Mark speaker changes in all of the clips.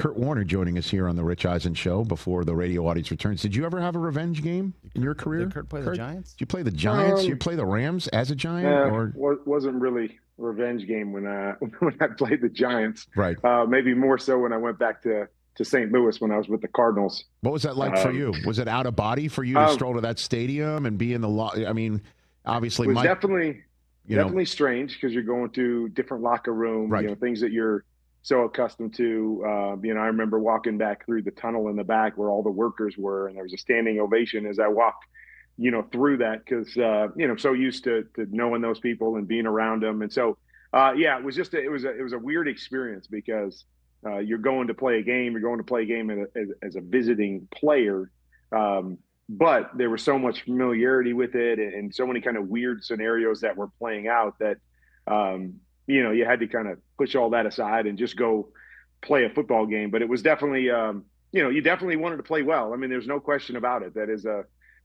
Speaker 1: Kurt Warner joining us here on the Rich Eisen Show before the radio audience returns. Did you ever have a revenge game in your career?
Speaker 2: Did Kurt play the Giants?
Speaker 1: Did you play the Giants? Did you play the Rams as a Giant? Or
Speaker 3: wasn't really a revenge game when I played the Giants.
Speaker 1: Right.
Speaker 3: Maybe more so when I went back to St. Louis when I was with the Cardinals.
Speaker 1: What was that like for you? Was it out of body for you to stroll to that stadium and be in the I mean, obviously,
Speaker 3: it was definitely strange because you're going to different locker room,
Speaker 1: right.
Speaker 3: Things that you're so accustomed to. I remember walking back through the tunnel in the back where all the workers were, and there was a standing ovation as I walked, through that because, so used to knowing those people and being around them. And so, it was just it was a weird experience because you're going to play a game. You're going to play a game as a visiting player. But there was so much familiarity with it and so many kind of weird scenarios that were playing out that, you had to kind of push all that aside and just go play a football game. But it was definitely, you definitely wanted to play well. I mean, there's no question about it that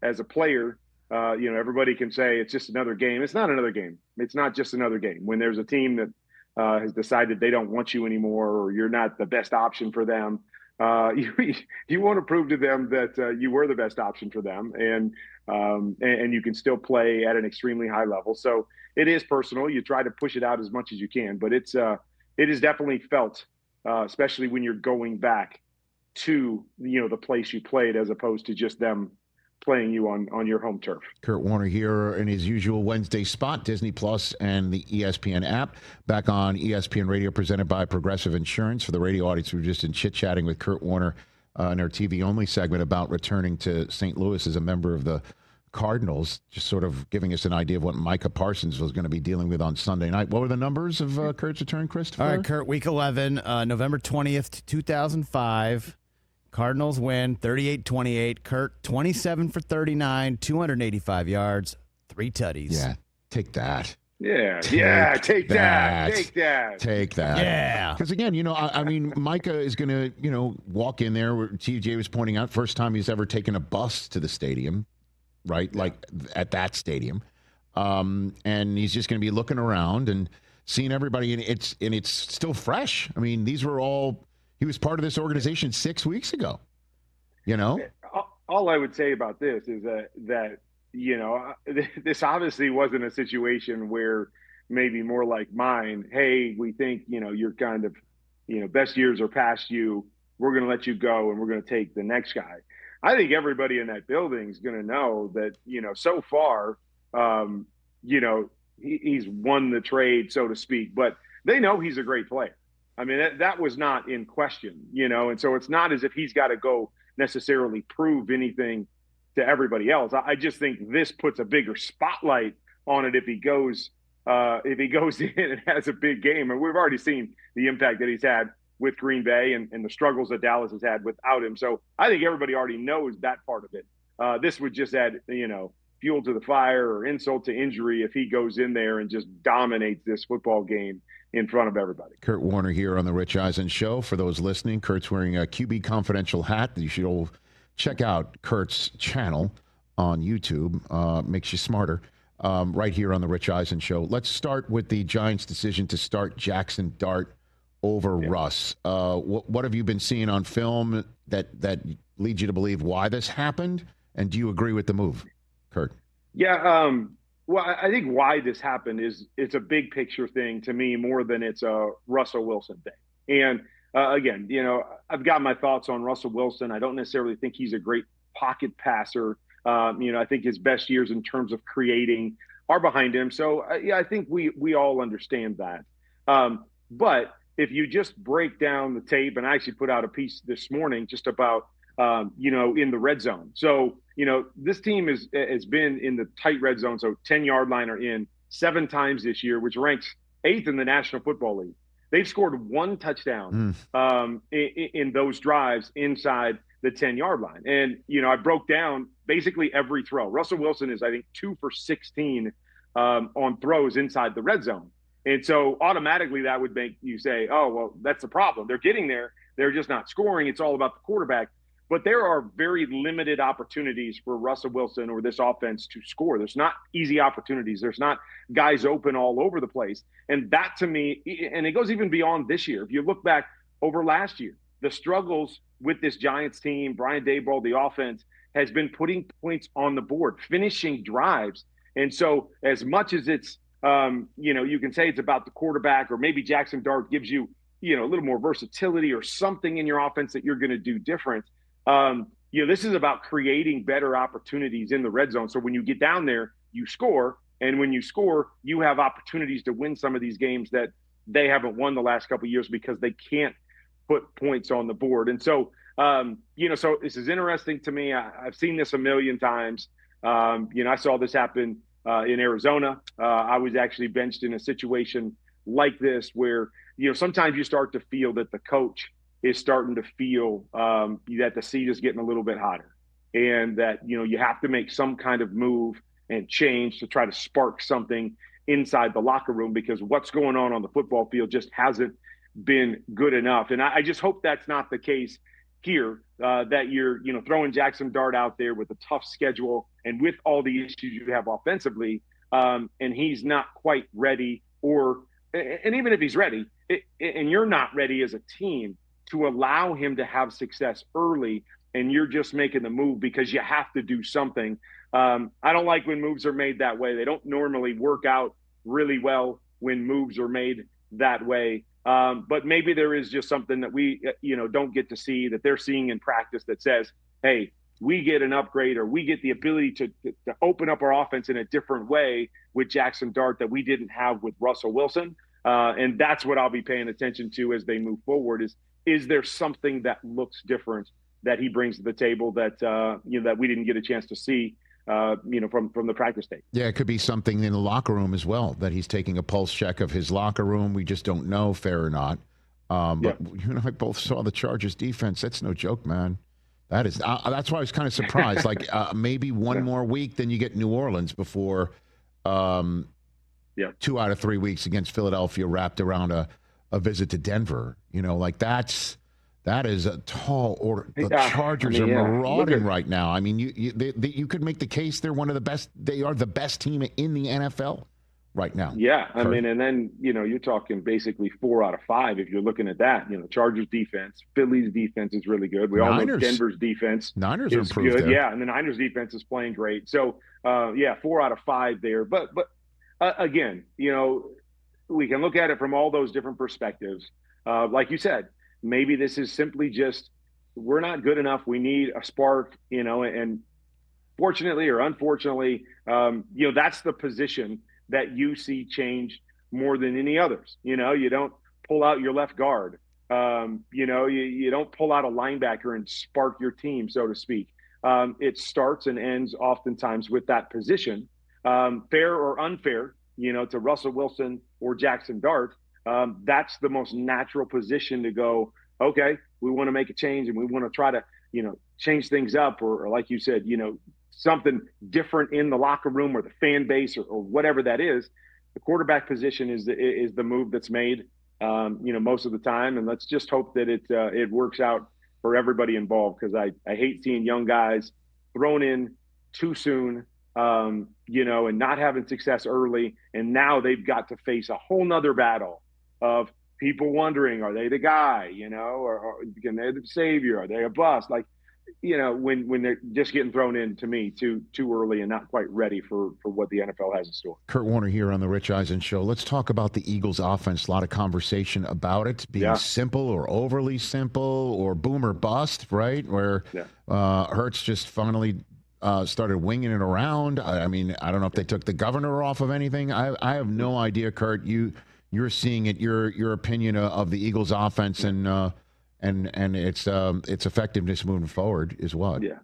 Speaker 3: as a player, everybody can say it's just another game. It's not another game. It's not just another game. When there's a team that has decided they don't want you anymore or you're not the best option for them, you want to prove to them that you were the best option for them, and you can still play at an extremely high level. So it is personal. You try to push it out as much as you can, but it is definitely felt, especially when you're going back to the place you played as opposed to just them playing you on your home turf.
Speaker 1: Kurt Warner here in his usual Wednesday spot, Disney Plus and the ESPN app. Back on ESPN Radio, presented by Progressive Insurance. For the radio audience, we're just in chit-chatting with Kurt Warner in our TV-only segment about returning to St. Louis as a member of the Cardinals, just sort of giving us an idea of what Micah Parsons was going to be dealing with on Sunday night. What were the numbers of Kurt's return, Christopher?
Speaker 2: All right, Kurt, week 11, November 20th, 2005. Cardinals win 38-28. Kurt, 27 for 39, 285 yards, 3 tutties.
Speaker 1: Yeah, take that.
Speaker 3: Yeah, take that. Take that.
Speaker 1: Take that.
Speaker 2: Yeah.
Speaker 1: Because, again, I mean, Micah is going to, walk in there where TJ was pointing out, first time he's ever taken a bus to the stadium, right? Yeah. Like at that stadium. And he's just going to be looking around and seeing everybody. And it's still fresh. I mean, he was part of this organization 6 weeks ago,
Speaker 3: All I would say about this is that this obviously wasn't a situation where maybe more like mine, hey, we think, you're kind of, best years are past you. We're going to let you go and we're going to take the next guy. I think everybody in that building is going to know that, so far, he's won the trade, so to speak, but they know he's a great player. I mean, that was not in question, and so it's not as if he's got to go necessarily prove anything to everybody else. I just think this puts a bigger spotlight on it if he goes in and has a big game. And we've already seen the impact that he's had with Green Bay and the struggles that Dallas has had without him. So I think everybody already knows that part of it. This would just add, fuel to the fire or insult to injury if he goes in there and just dominates this football game in front of everybody.
Speaker 1: Kurt Warner here on the Rich Eisen Show. For those listening, Kurt's wearing a QB Confidential hat. You should all check out Kurt's channel on YouTube. Makes you smarter. Right here on the Rich Eisen Show. Let's start with the Giants' decision to start Jaxson Dart over Russ. What have you been seeing on film that leads you to believe why this happened? And do you agree with the move, Kurt?
Speaker 3: Yeah, well, I think why this happened is it's a big picture thing to me more than it's a Russell Wilson thing. And again, I've got my thoughts on Russell Wilson. I don't necessarily think he's a great pocket passer. I think his best years in terms of creating are behind him. So I think we all understand that. But if you just break down the tape, and I actually put out a piece this morning just about in the red zone. So, this team has been in the tight red zone, so 10-yard line or in 7 times this year, which ranks 8th in the National Football League. They've scored 1 touchdown in those drives inside the 10-yard line. And, I broke down basically every throw. Russell Wilson is, I think, 2 for 16 on throws inside the red zone. And so automatically that would make you say, oh, well, that's the problem. They're getting there. They're just not scoring. It's all about the quarterback. But there are very limited opportunities for Russell Wilson or this offense to score. There's not easy opportunities. There's not guys open all over the place. And that to me, and it goes even beyond this year. If you look back over last year, the struggles with this Giants team, Brian Daboll, the offense, has been putting points on the board, finishing drives. And so as much as it's, you can say it's about the quarterback, or maybe Jaxson Dart gives you, a little more versatility or something in your offense that you're going to do different. This is about creating better opportunities in the red zone. So when you get down there, you score. And when you score, you have opportunities to win some of these games that they haven't won the last couple of years because they can't put points on the board. And so, so this is interesting to me. I've seen this a million times. I saw this happen in Arizona. I was actually benched in a situation like this where, sometimes you start to feel that the coach is starting to feel that the seat is getting a little bit hotter, and that, you have to make some kind of move and change to try to spark something inside the locker room, because what's going on the football field just hasn't been good enough. And I just hope that's not the case here, that you're, throwing Jaxson Dart out there with a tough schedule and with all the issues you have offensively, and he's not quite ready, and even if he's ready, and you're not ready as a team to allow him to have success early, and you're just making the move because you have to do something. I don't like when moves are made that way. They don't normally work out really well when moves are made that way. But maybe there is just something that we, don't get to see, that they're seeing in practice, that says, hey, we get an upgrade, or we get the ability to open up our offense in a different way with Jaxson Dart that we didn't have with Russell Wilson. And that's what I'll be paying attention to as they move forward, is there something that looks different that he brings to the table that, that we didn't get a chance to see, from the practice tape.
Speaker 1: Yeah, it could be something in the locker room as well, that he's taking a pulse check of his locker room. We just don't know, fair or not. But you and I both saw the Chargers defense. That's no joke, man. That is. That's why I was kind of surprised. Like maybe one more week, then you get New Orleans before 2 out of 3 weeks against Philadelphia, wrapped around a visit to Denver. That is a tall order. The Chargers are marauding right now. I mean, you could make the case they're one of the best. They are the best team in the NFL right now.
Speaker 3: Yeah, I mean, and then you're talking basically 4 out of 5 if you're looking at that. Chargers defense, Philly's defense is really good. We all know Denver's defense
Speaker 1: Niners
Speaker 3: is
Speaker 1: improved
Speaker 3: good.
Speaker 1: there.
Speaker 3: Yeah, and the Niners defense is playing great. So 4 out of 5 there. But again, we can look at it from all those different perspectives. Like you said, maybe this is simply just, we're not good enough. We need a spark, and fortunately or unfortunately, that's the position that you see change more than any others. You don't pull out your left guard. You don't pull out a linebacker and spark your team, so to speak. It starts and ends oftentimes with that position, fair or unfair, to Russell Wilson or Jaxson Dart. That's the most natural position to go, okay, we want to make a change and we want to try to, change things up, or like you said, something different in the locker room or the fan base or whatever that is. The quarterback position is the move that's made, most of the time. And let's just hope that it works out for everybody involved, because I hate seeing young guys thrown in too soon, and not having success early. And now they've got to face a whole nother battle of people wondering, are they the guy, or can they the savior? Are they a bust? Like, when they're just getting thrown in, to me, too early and not quite ready for what the NFL has in store.
Speaker 1: Kurt Warner here on the Rich Eisen Show. Let's talk about the Eagles offense. A lot of conversation about it being simple or overly simple or boom or bust, right? Where Hurts just finally started winging it around. I mean, I don't know if they took the governor off of anything. I have no idea, Kurt. You're seeing it. Your opinion of the Eagles offense and its effectiveness moving forward is what?
Speaker 3: Yeah,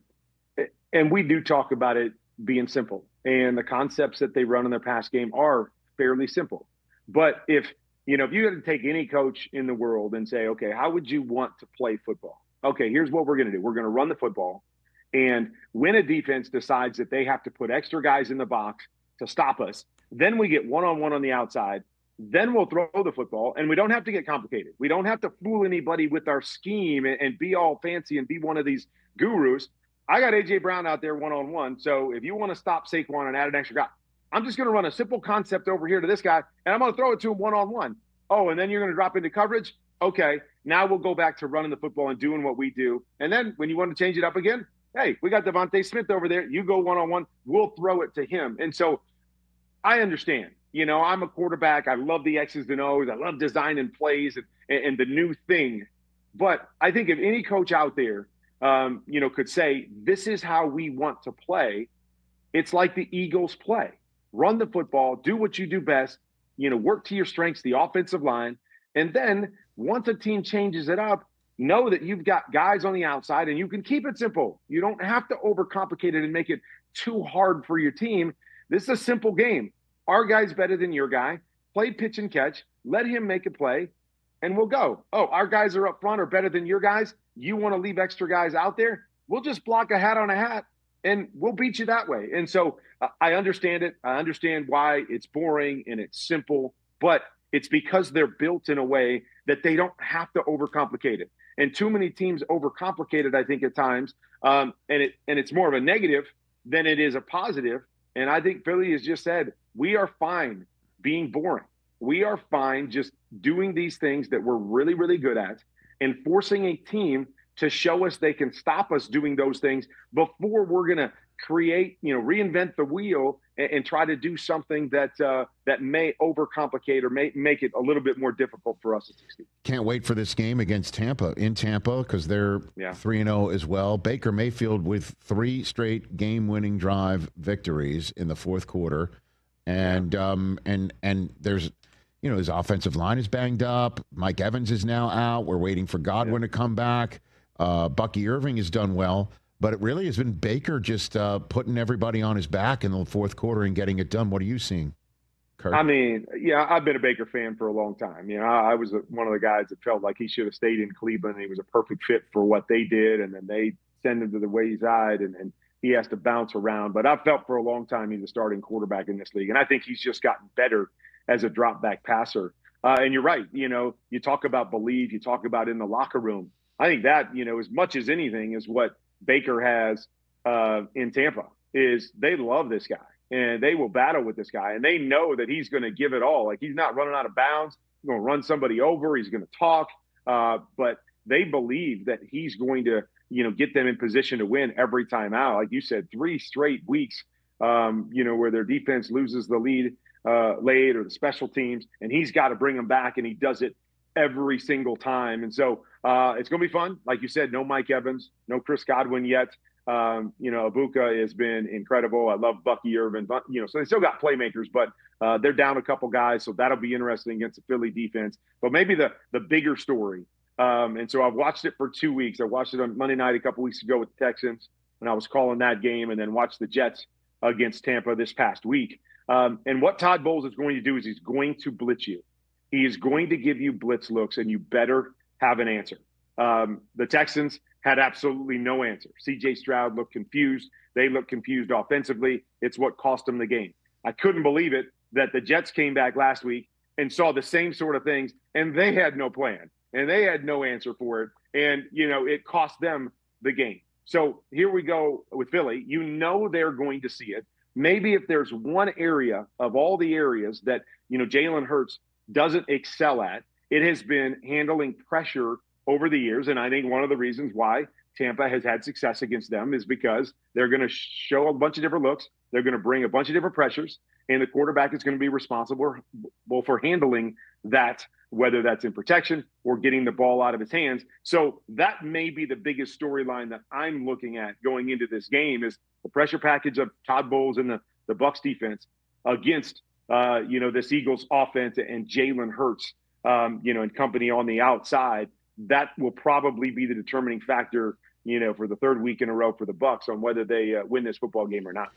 Speaker 3: and we do talk about it being simple, and the concepts that they run in their pass game are fairly simple. But if you had to take any coach in the world and say, okay, how would you want to play football? Okay, here's what we're going to do. We're going to run the football, and when a defense decides that they have to put extra guys in the box to stop us, then we get one-on-one on the outside. Then we'll throw the football, and we don't have to get complicated. We don't have to fool anybody with our scheme and be all fancy and be one of these gurus. I got A.J. Brown out there one-on-one, so if you want to stop Saquon and add an extra guy, I'm just going to run a simple concept over here to this guy, and I'm going to throw it to him one-on-one. Oh, and then you're going to drop into coverage? Okay, Now we'll go back to running the football and doing what we do. And then when you want to change it up again, hey, we got Devontae Smith over there. You go one-on-one. We'll throw it to him. And so I understand. I'm a quarterback. I love the X's and O's. I love designing plays and the new thing. But I think if any coach out there, could say, this is how we want to play, it's like the Eagles play. Run the football, do what you do best, work to your strengths, the offensive line. And then once a team changes it up, know that you've got guys on the outside and you can keep it simple. You don't have to overcomplicate it and make it too hard for your team. This is a simple game. Our guy's better than your guy. Play pitch and catch. Let him make a play, and we'll go. Oh, our guys are up front are better than your guys. You want to leave extra guys out there? We'll just block a hat on a hat, and we'll beat you that way. And so I understand it. I understand why it's boring and it's simple, but it's because they're built in a way that they don't have to overcomplicate it. And too many teams overcomplicate it, I think, at times. And it's more of a negative than it is a positive. And I think Philly has just said, we are fine being boring. We are fine just doing these things that we're really, really good at and forcing a team to show us they can stop us doing those things before we're going to create, reinvent the wheel and try to do something that may overcomplicate or may make it a little bit more difficult for us to succeed.
Speaker 1: Can't wait for this game against Tampa, because they're 3-0 as well. Baker Mayfield with 3 straight game-winning drive victories in the fourth quarter. And there's, his offensive line is banged up. Mike Evans is now out. We're waiting for Godwin to come back. Bucky Irving has done well. But it really has been Baker just putting everybody on his back in the fourth quarter and getting it done. What are you seeing, Kurt?
Speaker 3: I mean, I've been a Baker fan for a long time. I was one of the guys that felt like he should have stayed in Cleveland. He was a perfect fit for what they did, and then they send him to the wayside, and he has to bounce around. But I've felt for a long time he's a starting quarterback in this league, and I think he's just gotten better as a drop-back passer. And you're right. You talk about believe, you talk about in the locker room. I think that, as much as anything is what Baker has in Tampa is they love this guy and they will battle with this guy and they know that he's going to give it all. Like, he's not running out of bounds. He's going to run somebody over. He's going to talk. But they believe that he's going to, get them in position to win every time out. Like you said, 3 straight weeks, where their defense loses the lead late or the special teams, and he's got to bring them back, and he does it every single time. And so it's going to be fun. Like you said, no Mike Evans, no Chris Godwin yet. Ibuka has been incredible. I love Bucky Irvin, so they still got playmakers, but they're down a couple guys. So that'll be interesting against the Philly defense. But maybe the bigger story. And so I've watched it for 2 weeks. I watched it on Monday night a couple weeks ago with the Texans when I was calling that game, and then watched the Jets against Tampa this past week. And what Todd Bowles is going to do is he's going to blitz you. He is going to give you blitz looks, and you better have an answer. The Texans had absolutely no answer. C.J. Stroud looked confused. They looked confused offensively. It's what cost them the game. I couldn't believe it that the Jets came back last week and saw the same sort of things, and they had no plan, and they had no answer for it. And, it cost them the game. So here we go with Philly. They're going to see it. Maybe if there's one area of all the areas that, Jalen Hurts doesn't excel at, it has been handling pressure over the years. And I think one of the reasons why Tampa has had success against them is because they're going to show a bunch of different looks. They're going to bring a bunch of different pressures, and the quarterback is going to be responsible for handling that, whether that's in protection or getting the ball out of his hands. So that may be the biggest storyline that I'm looking at going into this game is the pressure package of Todd Bowles and the Bucs defense against, this Eagles offense and Jalen Hurts, and company on the outside. That will probably be the determining factor, for the 3rd week in a row for the Bucs on whether they win this football game or not.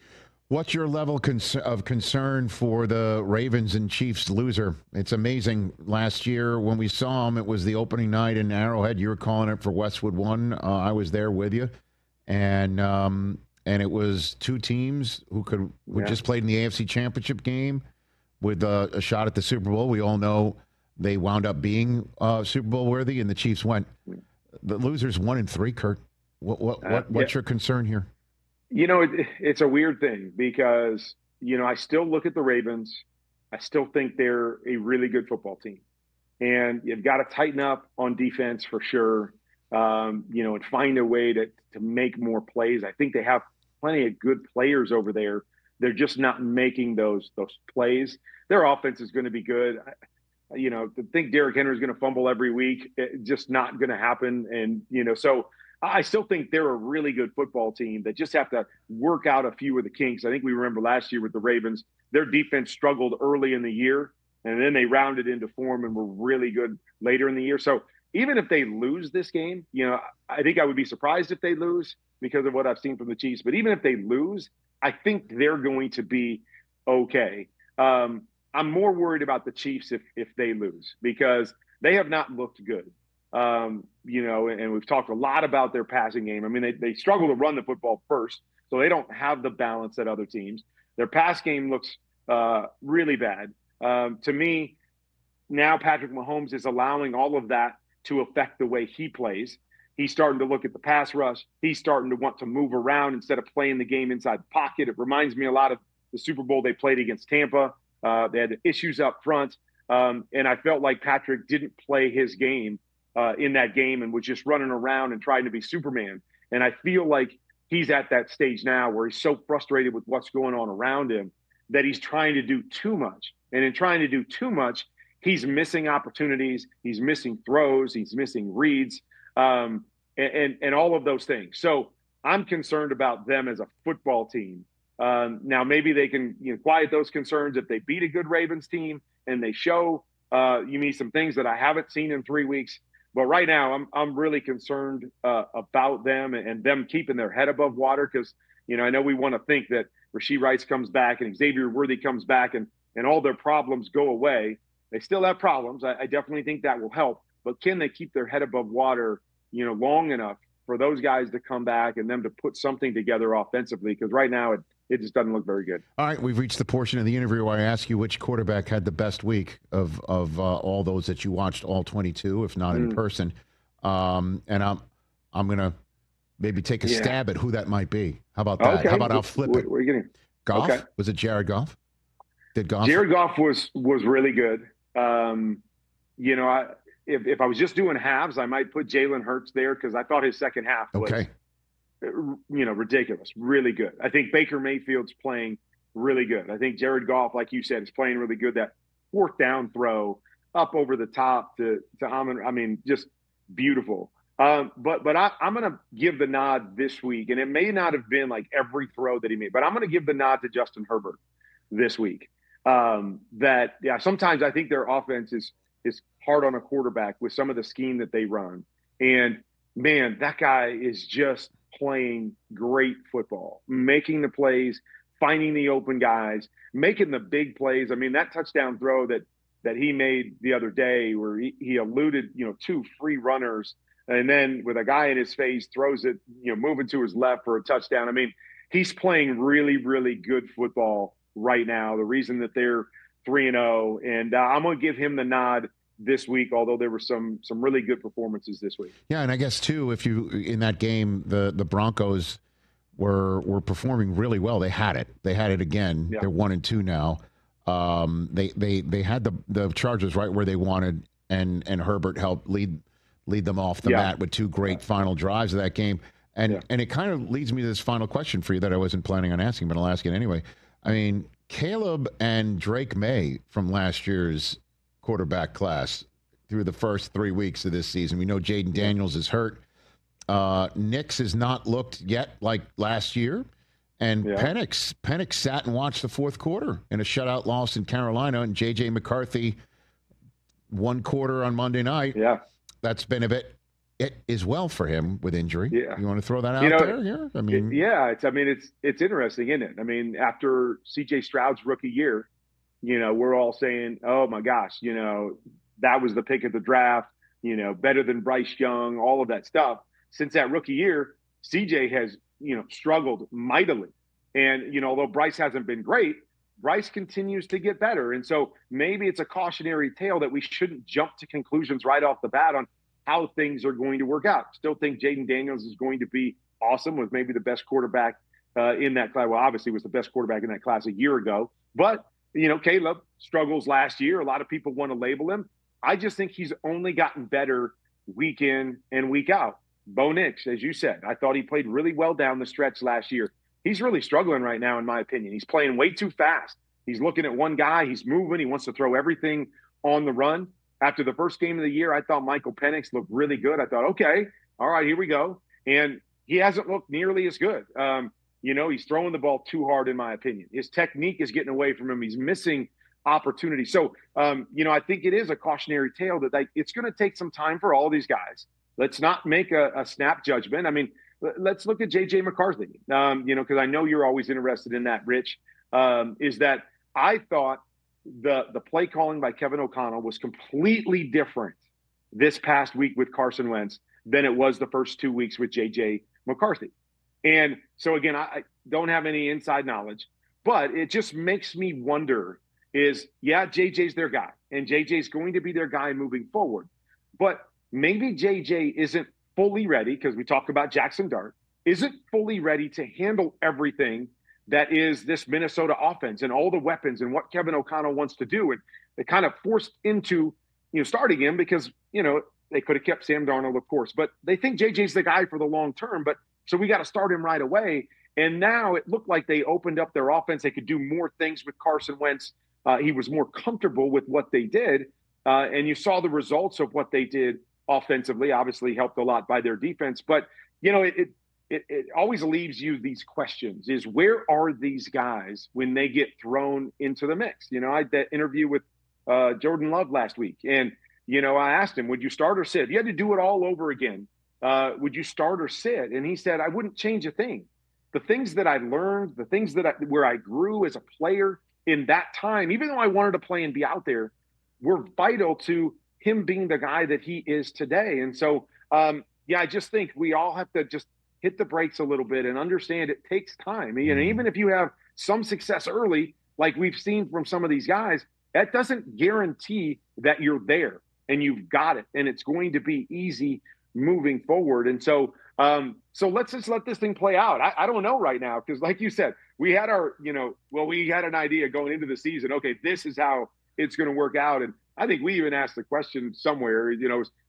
Speaker 1: What's your level of concern for the Ravens and Chiefs loser? It's amazing. Last year when we saw them, it was the opening night in Arrowhead. You were calling it for Westwood One. I was there with you, and it was 2 teams who just played in the AFC Championship game with a shot at the Super Bowl. We all know they wound up being Super Bowl worthy, and the Chiefs went. The losers 1-3. Kurt, what's your concern here?
Speaker 3: It's a weird thing because, I still look at the Ravens. I still think they're a really good football team. and you've got to tighten up on defense for sure. And find a way to make more plays. I think they have plenty of good players over there. They're just not making those plays. Their offense is going to be good. To think Derrick Henry is going to fumble every week, it's just not going to happen. And, so I still think they're a really good football team that just have to work out a few of the kinks. I think we remember last year with the Ravens, their defense struggled early in the year, and then they rounded into form and were really good later in the year. So even if they lose this game, I think I would be surprised if they lose because of what I've seen from the Chiefs. But even if they lose, I think they're going to be okay. I'm more worried about the Chiefs if they lose because they have not looked good. And we've talked a lot about their passing game. I mean, they struggle to run the football first, so they don't have the balance that other teams. Their pass game looks really bad. To me, now Patrick Mahomes is allowing all of that to affect the way he plays. He's starting to look at the pass rush. He's starting to want to move around instead of playing the game inside the pocket. It reminds me a lot of the Super Bowl they played against Tampa. They had issues up front. And I felt like Patrick didn't play his game in that game and was just running around and trying to be Superman. And I feel like he's at that stage now where he's so frustrated with what's going on around him that he's trying to do too much. And in trying to do too much, he's missing opportunities. He's missing throws. He's missing reads, and all of those things. So I'm concerned about them as a football team. Now, maybe they can quiet those concerns if they beat a good Ravens team and they show me some things that I haven't seen in 3 weeks. But right now, I'm really concerned about them and them keeping their head above water because, I know we want to think that Rashee Rice comes back and Xavier Worthy comes back and all their problems go away. They still have problems. I definitely think that will help. But can they keep their head above water, long enough for those guys to come back and them to put something together offensively? Because right now it just doesn't look very good.
Speaker 1: All right, we've reached the portion of the interview where I ask you which quarterback had the best week of all those that you watched, all 22, if not in person. And I'm gonna maybe take a stab at who that might be. How about that?
Speaker 3: Okay.
Speaker 1: How about I'll flip it?
Speaker 3: Where are you getting?
Speaker 1: Goff?
Speaker 3: Okay.
Speaker 1: Was it Jared Goff? Did Goff?
Speaker 3: Jared Goff was really good. If I was just doing halves, I might put Jalen Hurts there because I thought his second half was, ridiculous, really good. I think Baker Mayfield's playing really good. I think Jared Goff, like you said, is playing really good. That fourth down throw up over the top to Amon, I mean, just beautiful. But I'm going to give the nod this week, and it may not have been like every throw that he made, but I'm going to give the nod to Justin Herbert this week. Sometimes I think their offense is hard on a quarterback with some of the scheme that they run. And, man, that guy is just playing great football, making the plays, finding the open guys, making the big plays. I mean, that touchdown throw that he made the other day where he eluded, two free runners and then with a guy in his face throws it, moving to his left for a touchdown. I mean, he's playing really, really good football right now. The reason that they're 3-0, and I'm going to give him the nod this week, although there were some really good performances this week. Yeah,
Speaker 1: and I guess too, if you in that game, the Broncos were performing really well. They had it again. Yeah. They're 1-2 now. They had the Chargers right where they wanted, and Herbert helped lead them off the mat with two great final drives of that game. And it kind of leads me to this final question for you that I wasn't planning on asking, but I'll ask it anyway. I mean, Caleb and Drake May from last year's quarterback class through the first 3 weeks of this season. We know Jaden Daniels is hurt. Nix has not looked yet like last year. And Penix sat and watched the fourth quarter in a shutout loss in Carolina, and J.J. McCarthy 1 quarter on Monday night. Yeah. That's been a bit as well for him with injury. Yeah. You want to throw that out there here? I mean, it's interesting, isn't it? I mean, after C.J. Stroud's rookie year, we're all saying, oh my gosh, that was the pick of the draft, better than Bryce Young, all of that stuff. Since that rookie year, CJ has, struggled mightily. And, although Bryce hasn't been great, Bryce continues to get better. And so maybe it's a cautionary tale that we shouldn't jump to conclusions right off the bat on how things are going to work out. Still think Jaden Daniels is going to be awesome, was maybe the best quarterback in that class. Well, obviously was the best quarterback in that class a year ago. But, Caleb struggles last year. A lot of people want to label him.
Speaker 3: I just think he's only gotten better week in and week out. Bo Nix, as you said, I thought he played really well down the stretch last year. He's really struggling right now, in my opinion. He's playing way too fast. He's looking at one guy. He's moving. He wants to throw everything on the run. After the first game of the year, I thought Michael Penix looked really good. I thought, okay, all right, here we go. And he hasn't looked nearly as good. He's throwing the ball too hard, in my opinion. His technique is getting away from him. He's missing opportunity. So, I think it is a cautionary tale that it's going to take some time for all these guys. Let's not make a snap judgment. I mean, let's look at J.J. McCarthy, because I know you're always interested in that, Rich, is that I thought the play calling by Kevin O'Connell was completely different this past week with Carson Wentz than it was the first 2 weeks with J.J. McCarthy. And so, again, I don't have any inside knowledge, but it just makes me wonder JJ's their guy, and JJ's going to be their guy moving forward. But maybe JJ isn't fully ready, because we talk about Jaxson Dart, isn't fully ready to handle everything that is this Minnesota offense and all the weapons and what Kevin O'Connell wants to do. And they kind of forced into, starting him because, they could have kept Sam Darnold, of course, but they think JJ's the guy for the long term. But so we got to start him right away. And now it looked like they opened up their offense. They could do more things with Carson Wentz. He was more comfortable with what they did. And you saw the results of what they did offensively, obviously helped a lot by their defense. But, it always leaves you these questions, is where are these guys when they get thrown into the mix? I had that interview with Jordan Love last week. And, I asked him, would you start or sit? If you had to do it all over again, would you start or sit? And he said, I wouldn't change a thing. The things that I learned, the things where I grew as a player in that time, even though I wanted to play and be out there, were vital to him being the guy that he is today. And so, I just think we all have to just hit the brakes a little bit and understand it takes time. And even if you have some success early, like we've seen from some of these guys, that doesn't guarantee that you're there and you've got it and it's going to be easy moving forward. And so let's just let this thing play out. I don't know right now, because like you said, we had we had an idea going into the season. Okay, this is how it's going to work out. And I think we even asked the question somewhere, is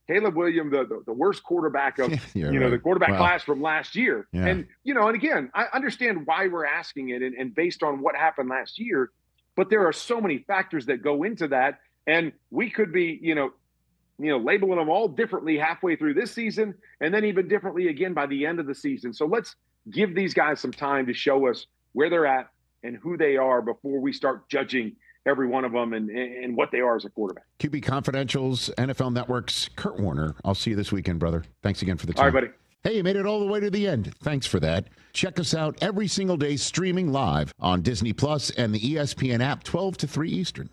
Speaker 3: Caleb Williams the worst quarterback of,
Speaker 1: right.
Speaker 3: the quarterback class from last year?
Speaker 1: Yeah.
Speaker 3: And, and again, I understand why we're asking it and based on what happened last year, but there are so many factors that go into that. And we could be, labeling them all differently halfway through this season, and then even differently again by the end of the season. So let's give these guys some time to show us where they're at and who they are before we start judging every one of them and what they are as a quarterback.
Speaker 1: QB Confidential's NFL Network's Kurt Warner. I'll see you this weekend, brother. Thanks again for the time.
Speaker 3: All right, buddy.
Speaker 1: Hey, you made it all the way to the end. Thanks for that. Check us out every single day streaming live on Disney Plus and the ESPN app 12 to 3 Eastern.